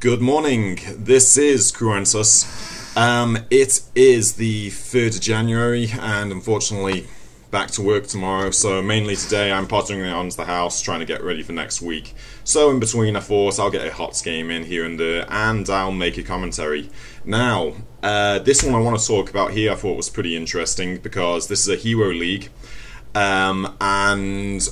Good morning, this is Cruentus. It is the 3rd of January and unfortunately back to work tomorrow, so mainly today I'm pottering around the house trying to get ready for next week. So in between I thought I'll get a HOTS game in here and there and I'll make a commentary. Now, this one I want to talk about here I thought was pretty interesting because this is a Hero League and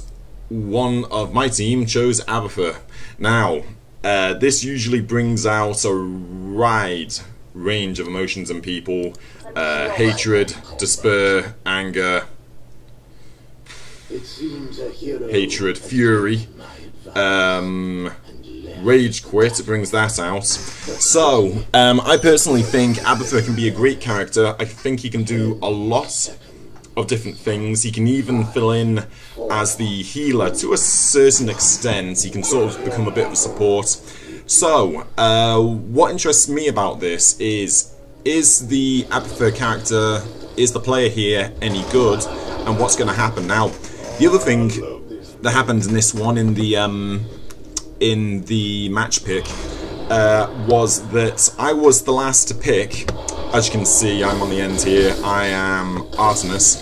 one of my team chose Abathur. Now, this usually brings out a wide range of emotions in people. Hatred, despair, anger, hatred, fury, rage quit, it brings that out. So, I personally think Abathur can be a great character. I think he can do a lot of different things. He can even fill in as the healer to a certain extent. He can sort of become a bit of a support. So, what interests me about this is the Abathur character, is the player here any good, and what's going to happen? Now, the other thing that happened in this one, in the match pick, was that I was the last to pick. As you can see, I'm on the end here. I am Artanis.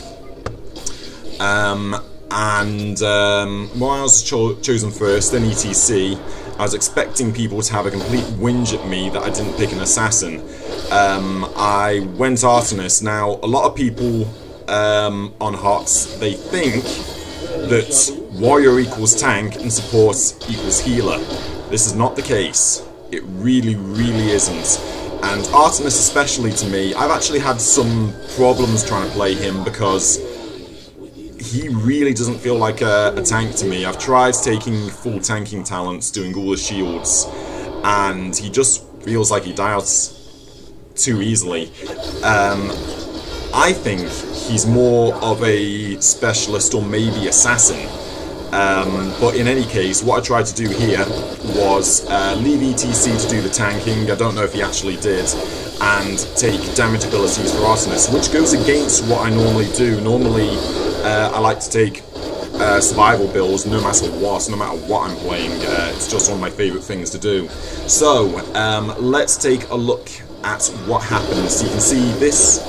While I was chosen first, then ETC, I was expecting people to have a complete whinge at me that I didn't pick an assassin. I went Artanis. Now, a lot of people on HOTS, they think that warrior equals tank and support equals healer. This is not the case. It really, really isn't. And Artanis especially, to me, I've actually had some problems trying to play him because he really doesn't feel like a tank to me. I've tried taking full tanking talents, doing all the shields, and he just feels like he dies too easily. I think he's more of a specialist or maybe assassin. But in any case, what I tried to do here was leave ETC to do the tanking, I don't know if he actually did, and take damage abilities for Artanis, which goes against what I normally do. Normally, I like to take survival builds no matter what I'm playing. It's just one of my favourite things to do. So, let's take a look at what happens. You can see this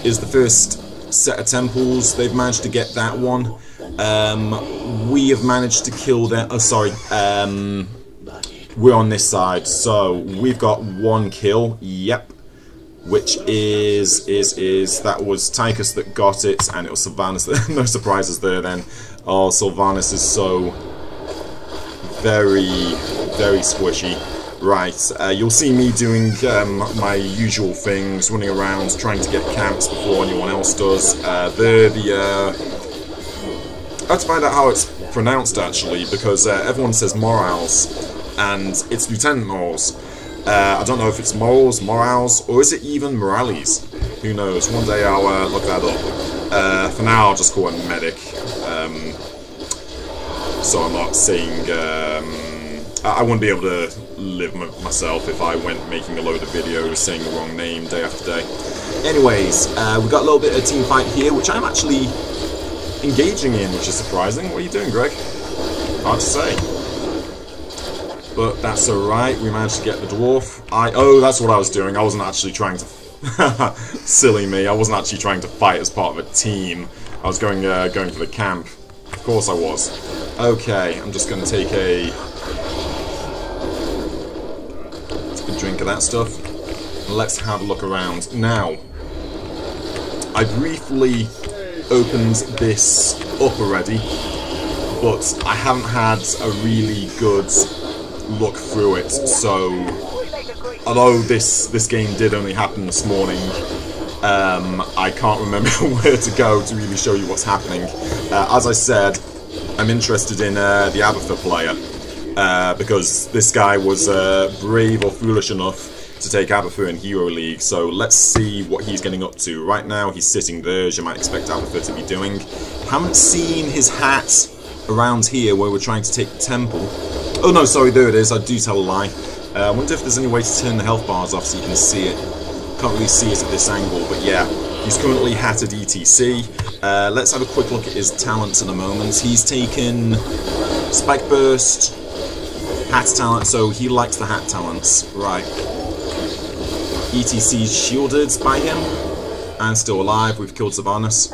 is the first set of temples. They've managed to get that one. We have managed to kill them. Oh, sorry. We're on this side, so we've got one kill. Yep. Which that was Tychus that got it, and it was Sylvanas that, no surprises there then. Oh, Sylvanas is so very, very squishy. Right, you'll see me doing my usual things, running around, trying to get camps before anyone else does. I had to find out how it's pronounced actually, because everyone says Morals, and it's Lieutenant Morals. I don't know if it's Morals, or is it even Morales? Who knows? One day I'll look that up. For now, I'll just call it Medic. So I'm not saying... I wouldn't be able to live myself if I went making a load of videos saying the wrong name day after day. Anyways, we've got a little bit of team fight here, which I'm actually engaging in, which is surprising. What are you doing, Greg? Hard to say. But that's alright, we managed to get the dwarf. Oh, that's what I was doing. I wasn't actually trying to... Silly me, I wasn't actually trying to fight as part of a team. I was going for the camp. Of course I was. Okay, I'm just going to take a drink of that stuff. Let's have a look around. Now, I briefly opened this up already, but I haven't had a really good look through it, so although this game did only happen this morning, I can't remember where to go to really show you what's happening. As I said, I'm interested in the Abathur player, because this guy was brave or foolish enough to take Abathur in Hero League, so let's see what he's getting up to. Right now he's sitting there, as you might expect Abathur to be doing. Haven't seen his hat around here where we're trying to take the temple. Oh no, sorry, there it is, I do tell a lie. I wonder if there's any way to turn the health bars off so you can see it. Can't really see it at this angle, but yeah. He's currently hatted ETC. Let's have a quick look at his talents in a moment. He's taken Spike Burst, Hat talent, so he likes the hat talents. Right. ETC's shielded by him. And still alive. We've killed Artanis.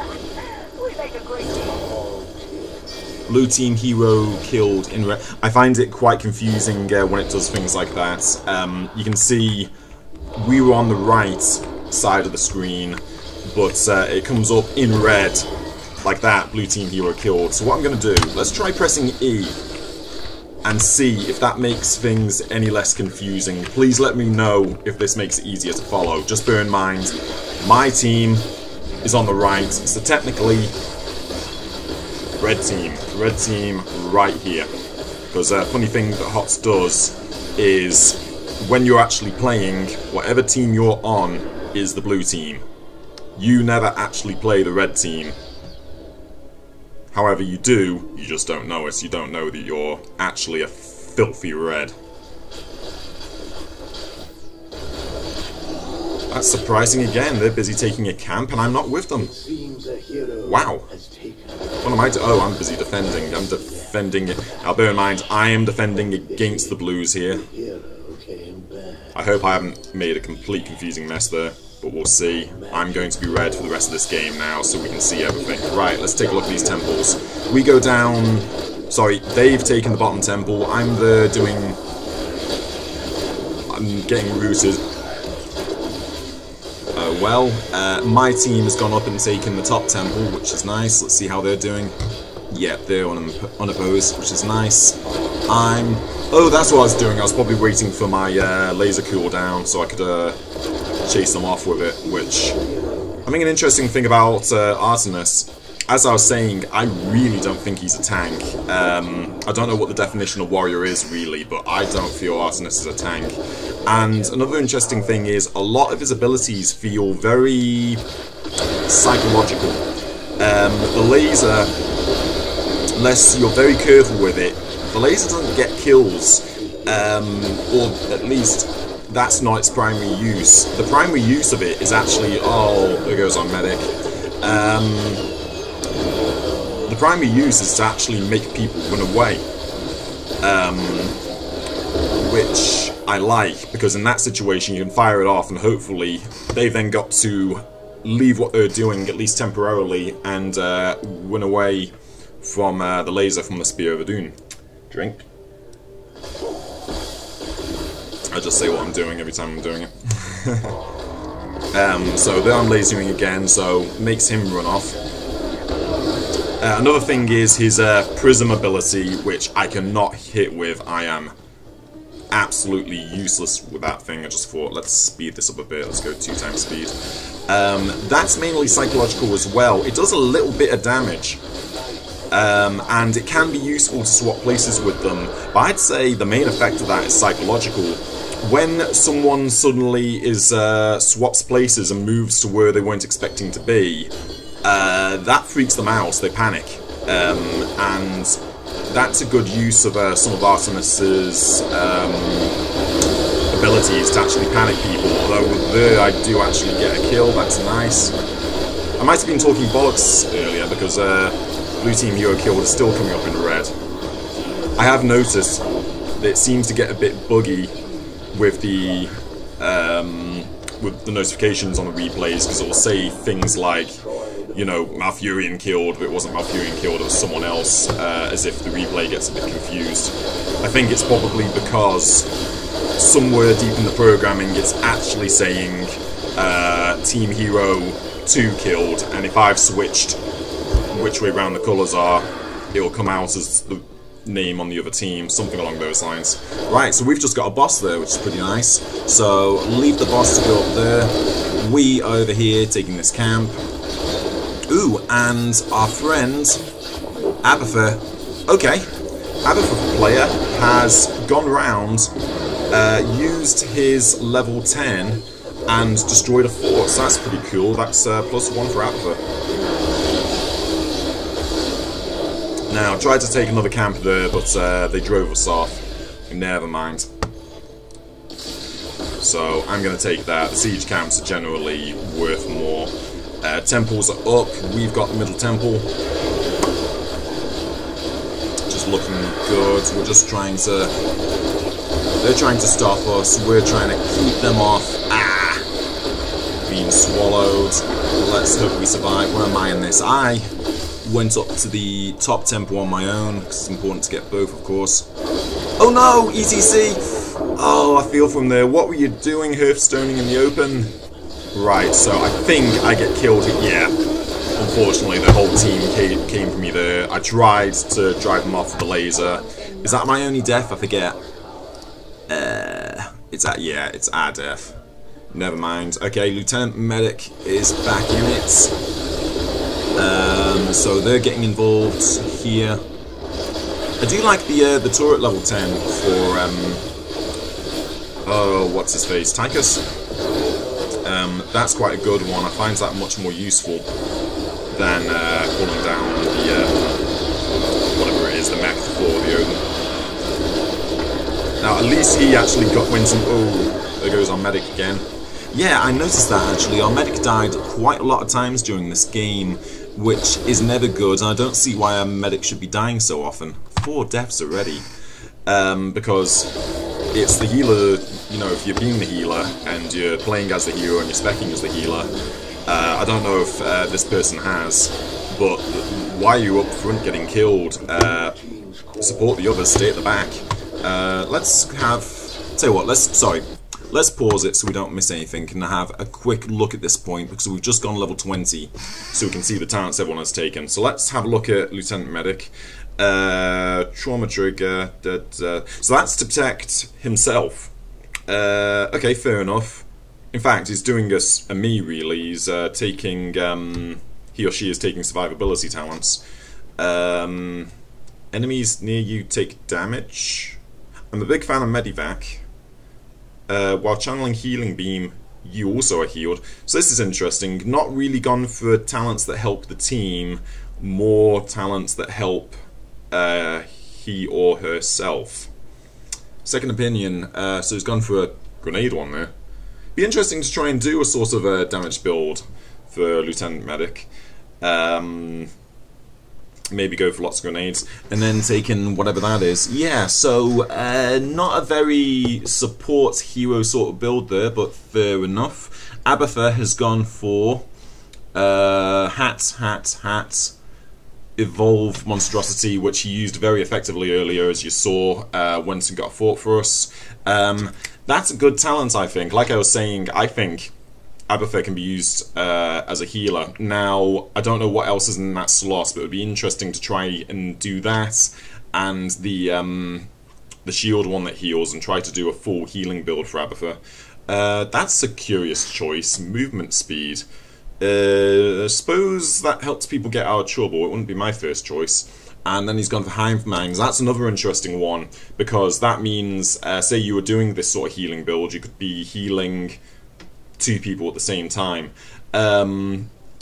Blue team hero killed in red. I find it quite confusing when it does things like that. You can see we were on the right side of the screen, but it comes up in red like that. Blue team hero killed. So what I'm going to do, let's try pressing E and see if that makes things any less confusing. Please let me know if this makes it easier to follow. Just bear in mind, my team is on the right, so technically red team right here. Because a funny thing that HOTS does is when you're actually playing, whatever team you're on is the blue team. You never actually play the red team. However you do, you just don't know it. You don't know that you're actually a filthy red. That's surprising again. They're busy taking a camp and I'm not with them. Wow. What am I doing? Oh, I'm busy defending. I'm defending. Now bear in mind, I am defending against the blues here. I hope I haven't made a complete confusing mess there. But we'll see. I'm going to be red for the rest of this game now, so we can see everything. Right, let's take a look at these temples. We go down... Sorry, they've taken the bottom temple. I'm getting rooted. My team has gone up and taken the top temple, which is nice. Let's see how they're doing. Yeah, they're unopposed, which is nice. Oh, that's what I was doing. I was probably waiting for my laser cooldown so I could... chase them off with it, which I think an interesting thing about Artanis, as I was saying, I really don't think he's a tank. I don't know what the definition of warrior is really, but I don't feel Artanis is a tank. And another interesting thing is a lot of his abilities feel very psychological. The laser, unless you're very careful with it, the laser doesn't get kills, or at least that's not its primary use. The primary use of it is actually... Oh, there goes our medic. The primary use is to actually make people run away. Which I like, because in that situation you can fire it off and hopefully they've then got to leave what they're doing, at least temporarily, and run away from the laser from the Spear of Adun. Drink. I just say what I'm doing every time I'm doing it. So there I'm lasering again, so makes him run off. Another thing is his prism ability, which I cannot hit with. I am absolutely useless with that thing. I just thought, let's speed this up a bit. Let's go 2 times speed. That's mainly psychological as well. It does a little bit of damage. And it can be useful to swap places with them, but I'd say the main effect of that is psychological. When someone suddenly swaps places and moves to where they weren't expecting to be, that freaks them out, they panic. And that's a good use of some of Artanis's abilities to actually panic people, although there I do actually get a kill, that's nice. I might have been talking bollocks earlier because blue team hero kill is still coming up in red. I have noticed that it seems to get a bit buggy with the notifications on the replays, because it will say things like, you know, Malfurion killed, but it wasn't Malfurion killed, it was someone else, as if the replay gets a bit confused. I think it's probably because somewhere deep in the programming it's actually saying Team Hero 2 killed, and if I've switched which way round the colours are, it will come out as the name on the other team, something along those lines. Right, so we've just got a boss there, which is pretty nice. So leave the boss to go up there. We are over here taking this camp. Ooh, and our friend Abatha. Okay, Abatha player has gone round, used his level 10 and destroyed a fort. So that's pretty cool. That's +1 for Abatha. Now, tried to take another camp there, but they drove us off. Never mind. So, I'm going to take that. The siege camps are generally worth more. Temples are up. We've got the middle temple. Just looking good. We're just trying to They're trying to stop us. We're trying to keep them off. Ah! Being swallowed. Let's hope we survive. Where am I in this? I went up to the top tempo on my own, because it's important to get both, of course. Oh no! ETC! Oh, I feel from there. What were you doing, Hearthstoning in the open? Right, so I think I get killed. Yeah. Unfortunately, the whole team came for me there. I tried to drive them off with the laser. Is that my only death? I forget. It's our death. Never mind. Okay, Lieutenant Medic is back in it. So they're getting involved here. I do like the turret level 10 for oh, what's his face? Tychus? That's quite a good one. I find that much more useful than pulling down the whatever it is, the mech for the Odin. Now, at least he actually went some. Oh, there goes our medic again. Yeah, I noticed that actually. Our medic died quite a lot of times during this game, which is never good, and I don't see why our medic should be dying so often. 4 deaths already. Because it's the healer, you know, if you're being the healer and you're playing as the hero and you're specking as the healer, I don't know if this person has, but why are you up front getting killed? Support the others, stay at the back. Let's tell you what, let's pause it so we don't miss anything and have a quick look at this point, because we've just gone level 20, so we can see the talents everyone has taken. So let's have a look at Lieutenant Medic. Trauma trigger, so that's to protect himself. Okay, fair enough. In fact, he's doing a me really. He's taking, he or she is taking survivability talents. Enemies near you take damage. I'm a big fan of Medivac. While channeling Healing Beam, you also are healed. So this is interesting. Not really gone for talents that help the team, more talents that help he or herself. Second opinion, so he's gone for a grenade one there. Be interesting to try and do a sort of a damage build for Lieutenant Medic. Maybe go for lots of grenades, and then taking whatever that is. Yeah, so not a very support hero sort of build there, but fair enough. Abatha has gone for hat, evolve monstrosity, which he used very effectively earlier, as you saw, went and got fought for us. That's a good talent, I think. Like I was saying, I think Abatha can be used as a healer. Now, I don't know what else is in that slot, but it would be interesting to try and do that, and the shield one that heals, and try to do a full healing build for Abatha. That's a curious choice. Movement speed. I suppose that helps people get out of trouble. It wouldn't be my first choice. And then he's gone for Hive Minds. That's another interesting one, because that means, say you were doing this sort of healing build, you could be healing 2 people at the same time.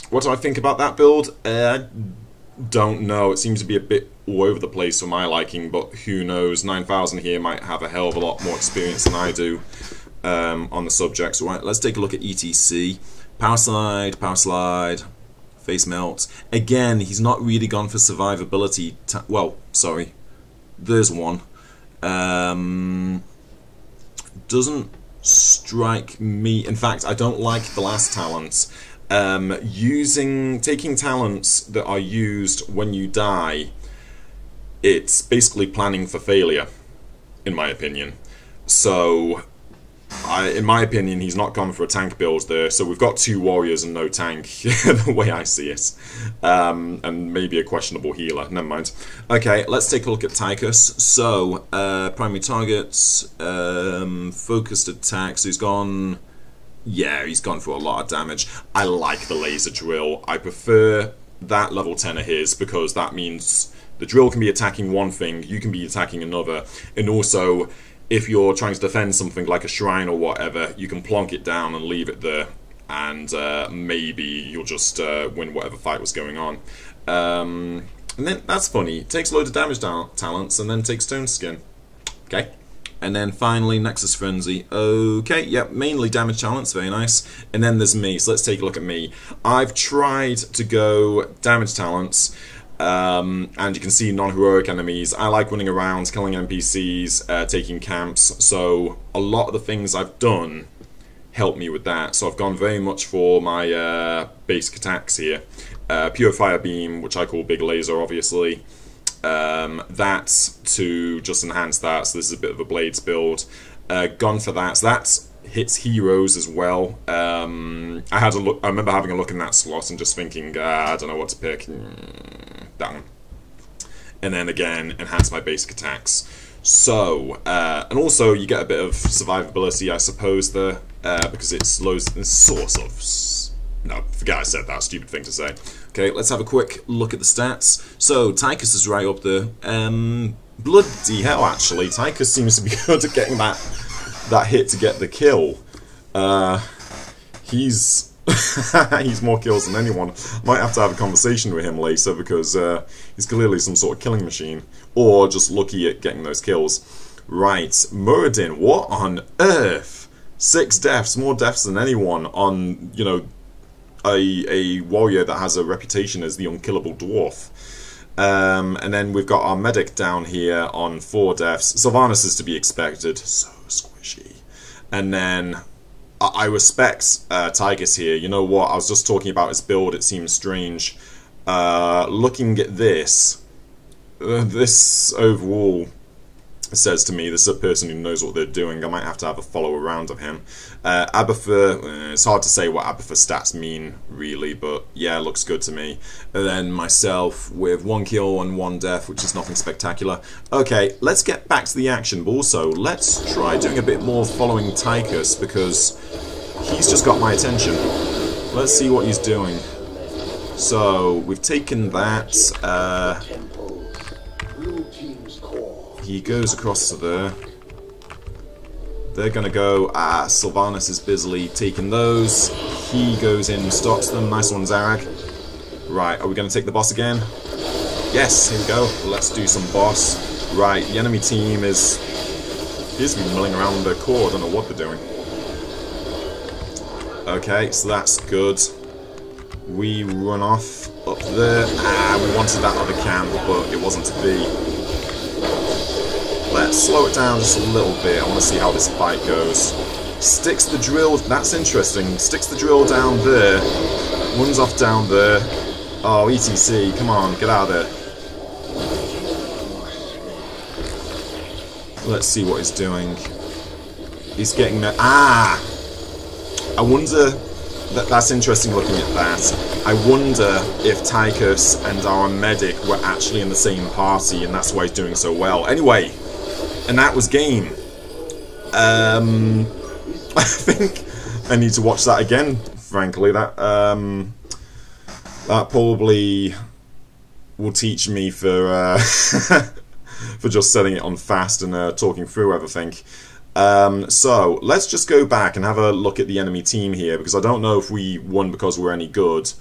What do I think about that build? I don't know. It seems to be a bit all over the place for my liking, but who knows? 9000 here might have a hell of a lot more experience than I do on the subject. So right, let's take a look at ETC. Power slide, face melt. Again, he's not really gone for survivability. Well, sorry, there's one. Doesn't strike me. In fact, I don't like the last talents. Taking talents that are used when you die, it's basically planning for failure, in my opinion. So, in my opinion, he's not gone for a tank build there. So we've got 2 warriors and no tank, the way I see it. And maybe a questionable healer. Never mind. Okay, let's take a look at Tychus. So, primary targets, focused attacks. So he's gone... Yeah, he's gone for a lot of damage. I like the laser drill. I prefer that level 10 of his, because that means the drill can be attacking one thing, you can be attacking another, and also if you're trying to defend something like a shrine or whatever, you can plonk it down and leave it there, and maybe you'll just win whatever fight was going on. And then, that's funny, it takes a load of damage talents and then takes Stone Skin. Okay. And then finally, Nexus Frenzy. Okay, yep, mainly damage talents, very nice. And then there's me, so let's take a look at me. I've tried to go damage talents. And you can see non-heroic enemies. I like running around, killing NPCs, taking camps, so a lot of the things I've done help me with that. So I've gone very much for my basic attacks here. Pure Fire Beam, which I call Big Laser, obviously. That's to just enhance that, so this is a bit of a Blades build. Gone for that, so that hits heroes as well. I had a look. I remember having a look in that slot and just thinking, I don't know what to pick. That one. And then again, enhance my basic attacks. So, and also you get a bit of survivability, I suppose, there, because it slows, sort of. No, forget I said that, stupid thing to say. Okay, let's have a quick look at the stats. So, Tychus is right up there. Bloody hell, actually. Tychus seems to be good at getting that hit to get the kill. He's he's more kills than anyone. Might have to have a conversation with him later because he's clearly some sort of killing machine. Or just lucky at getting those kills. Right, Muradin, what on earth? 6 deaths, more deaths than anyone on, you know, a warrior that has a reputation as the unkillable dwarf. And then we've got our medic down here on 4 deaths. Sylvanas is to be expected. So squishy. And then I respect Tychus here. You know what? I was just talking about his build. It seems strange. Looking at this, this overall says to me, this is a person who knows what they're doing. I might have to have a follow around of him. Abathur, it's hard to say what Abathur stats mean, really, but yeah, looks good to me. And then myself with 1 kill and 1 death, which is nothing spectacular. Okay, let's get back to the action, but also let's try doing a bit more following Tychus, because he's just got my attention. Let's see what he's doing. So, we've taken that. He goes across to there. They're gonna go. Sylvanas is busily taking those. He goes in and stops them. Nice one, Zarag. Right, are we gonna take the boss again? Yes, here we go. Let's do some boss. Right, the enemy team is milling around their core. I don't know what they're doing. Okay, so that's good. We run off up there. We wanted that other camp, but it wasn't to be. Let's slow it down just a little bit. I want to see how this fight goes. Sticks the drill. That's interesting. Sticks the drill down there. Runs off down there. Oh, ETC. Come on, get out of there. Let's see what he's doing. He's getting there. I wonder. That's interesting looking at that. I wonder if Tychus and our medic were actually in the same party, and that's why he's doing so well. Anyway. And that was game. I think I need to watch that again, frankly. That probably will teach me for for just setting it on fast and talking through everything. So let's just go back and have a look at the enemy team here, because I don't know if we won because we're any good,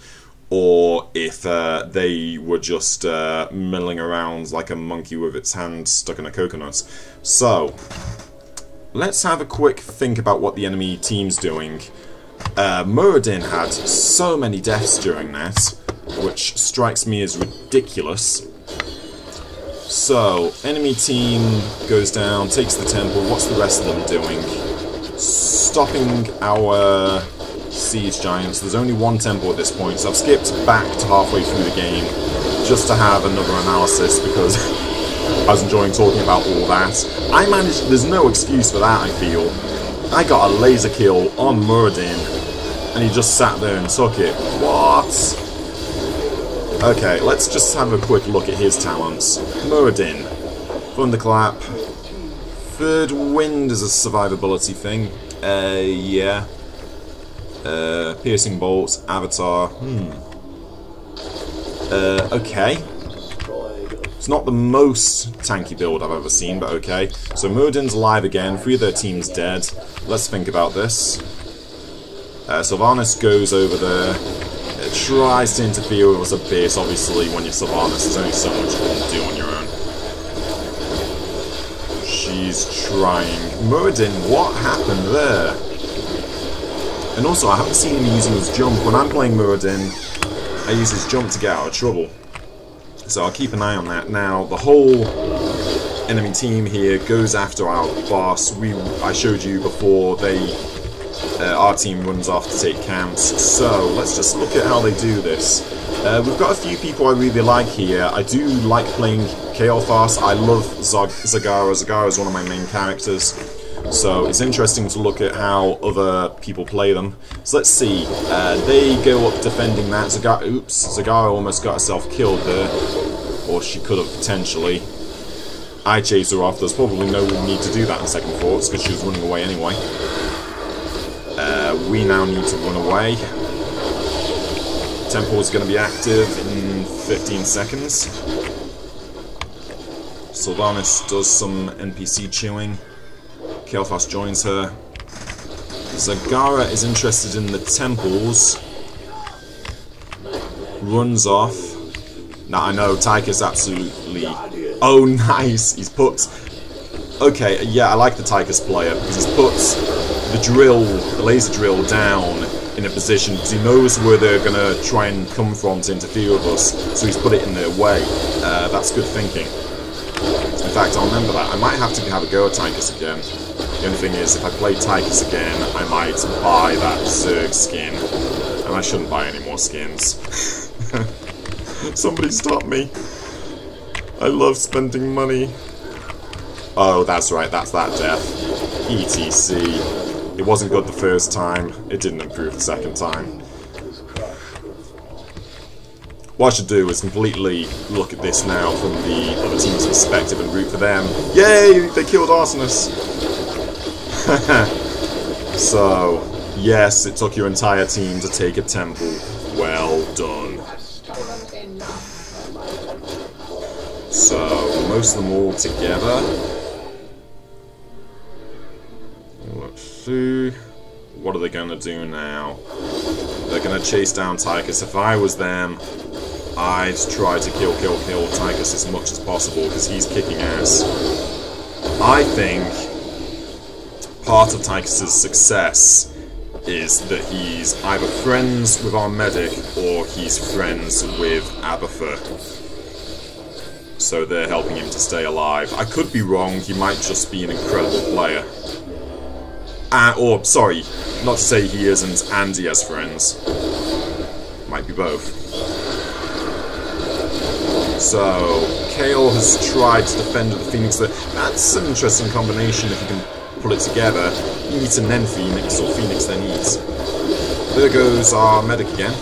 or if they were just milling around like a monkey with its hand stuck in a coconut. So, let's have a quick think about what the enemy team's doing. Muradin had so many deaths during that, which strikes me as ridiculous. So, enemy team goes down, takes the temple. What's the rest of them doing? Stopping our siege giants. There's only 1 temple at this point, so I've skipped back to halfway through the game just to have another analysis, because I was enjoying talking about all that. I managed. There's no excuse for that, I feel. I got a laser kill on Muradin, and he just sat there and took it. What? Okay, let's just have a quick look at his talents. Muradin, Thunderclap. Third Wind is a survivability thing. Yeah. Piercing Bolts, Avatar. Okay. It's not the most tanky build I've ever seen, but okay. So Muradin's alive again, 3 of their team's dead. Let's think about this. Sylvanas goes over there. It tries to interfere with us a bit. Obviously, when you're Sylvanas, there's only so much you can do on your own. She's trying. Muradin, what happened there? And also, I haven't seen him using his jump. When I'm playing Muradin, I use his jump to get out of trouble. So I'll keep an eye on that. Now, the whole enemy team here goes after our boss. I showed you before, our team runs off to take camps. So let's just look at how they do this. We've got a few people I really like here. I do like playing Kael'thas. I love Zagara. Zagara is one of my main characters. So it's interesting to look at how other people play them. So let's see. They go up defending that. Zagara almost got herself killed there. Or she could have potentially. I chased her off. There's probably no need to do that in second thoughts because she was running away anyway. We now need to run away. Temple is going to be active in 15 seconds. Artanis does some NPC chewing. Kael'thas joins her. Zagara is interested in the temples. Runs off. Now I know Tychus absolutely... Oh, nice! He's put... Okay, yeah, I like the Tychus player because he's put the laser drill down in a position because he knows where they're going to try and come from to interfere with us, so he's put it in their way. That's good thinking. In fact, I'll remember that. I might have to have a go at Tychus again. The only thing is, if I play Tychus again, I might buy that Zerg skin, and I shouldn't buy any more skins. Somebody stop me. I love spending money. Oh, that's right, that's that death. ETC. It wasn't good the first time, it didn't improve the second time. What I should do is completely look at this now from the other team's perspective and root for them. Yay! They killed Artanis! So, yes, it took your entire team to take a temple. Well done. So, most of them all together. Let's see. What are they going to do now? They're going to chase down Tychus. If I was them, I'd try to kill Tychus as much as possible because he's kicking ass. I think part of Tychus' success is that he's either friends with our medic or he's friends with Abathur. So they're helping him to stay alive. I could be wrong, he might just be an incredible player. Or, sorry, not to say he isn't and he has friends. Might be both. So, Kael has tried to defend the Phoenix. That's an interesting combination if you can pull it together. Eat and then Phoenix, or Phoenix then eat. There goes our medic again.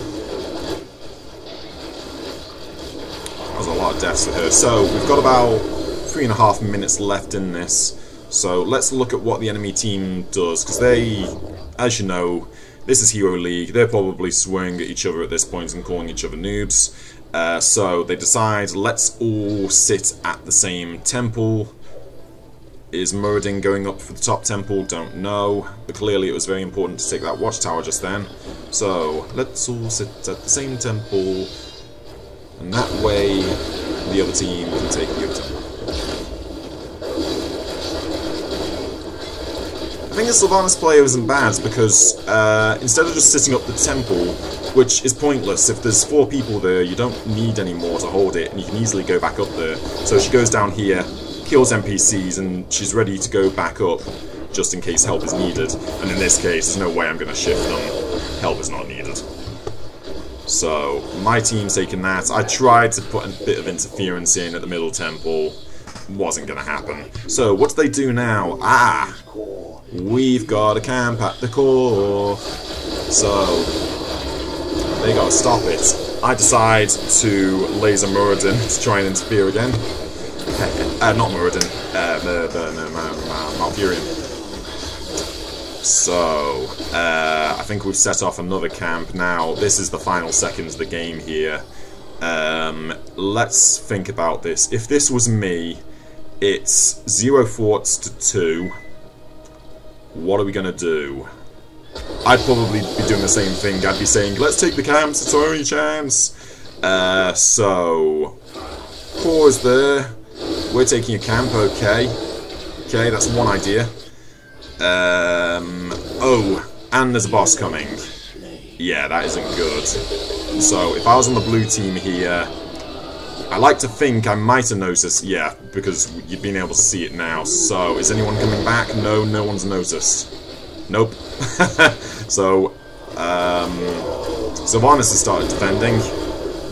That was a lot of deaths for her. So, we've got about 3.5 minutes left in this. So, let's look at what the enemy team does, because they, as you know, this is Hero League. They're probably swearing at each other at this point and calling each other noobs. So they decide, let's all sit at the same temple. Is Muradin going up for the top temple? Don't know. But clearly it was very important to take that watchtower just then. So, let's all sit at the same temple. And that way, the other team can take the other temple. I think the Sylvanas player isn't bad because instead of just sitting up the temple, which is pointless, if there's 4 people there, you don't need any more to hold it, and you can easily go back up there. So she goes down here, kills NPCs, and she's ready to go back up, just in case help is needed. And in this case, there's no way I'm going to shift them. Help is not needed. So, my team's taking that. I tried to put a bit of interference in at the middle temple. Wasn't going to happen. So, what do they do now? Ah! We've got a camp at the core. So, they gotta stop it. I decide to laser Muradin to try and interfere again. Not Muradin. Malfurion. So, I think we've set off another camp now. This is the final seconds of the game here. Let's think about this. If this was me, it's 0 forts to 2. What are we gonna do? I'd probably be doing the same thing. I'd be saying, let's take the camps, it's our only chance. So, core is there. We're taking a camp, okay. Okay, that's one idea. Oh, and there's a boss coming. Yeah, that isn't good. So, if I was on the blue team here, I like to think I might have noticed, yeah, because you've been able to see it now. So, is anyone coming back? No, no one's noticed. Nope. So, Sylvanas has started defending,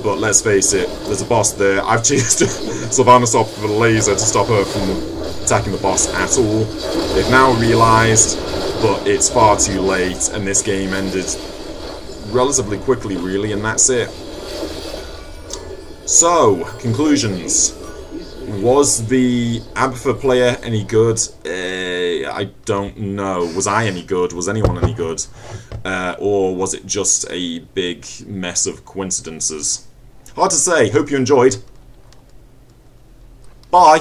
but let's face it, there's a boss there. I've chased Sylvanas off with a laser to stop her from attacking the boss at all. They've now realised, but it's far too late, and this game ended relatively quickly, really, and that's it. So, conclusions. Was the Abathur player any good? I don't know. Was I any good? Was anyone any good? Or was it just a big mess of coincidences? Hard to say. Hope you enjoyed. Bye!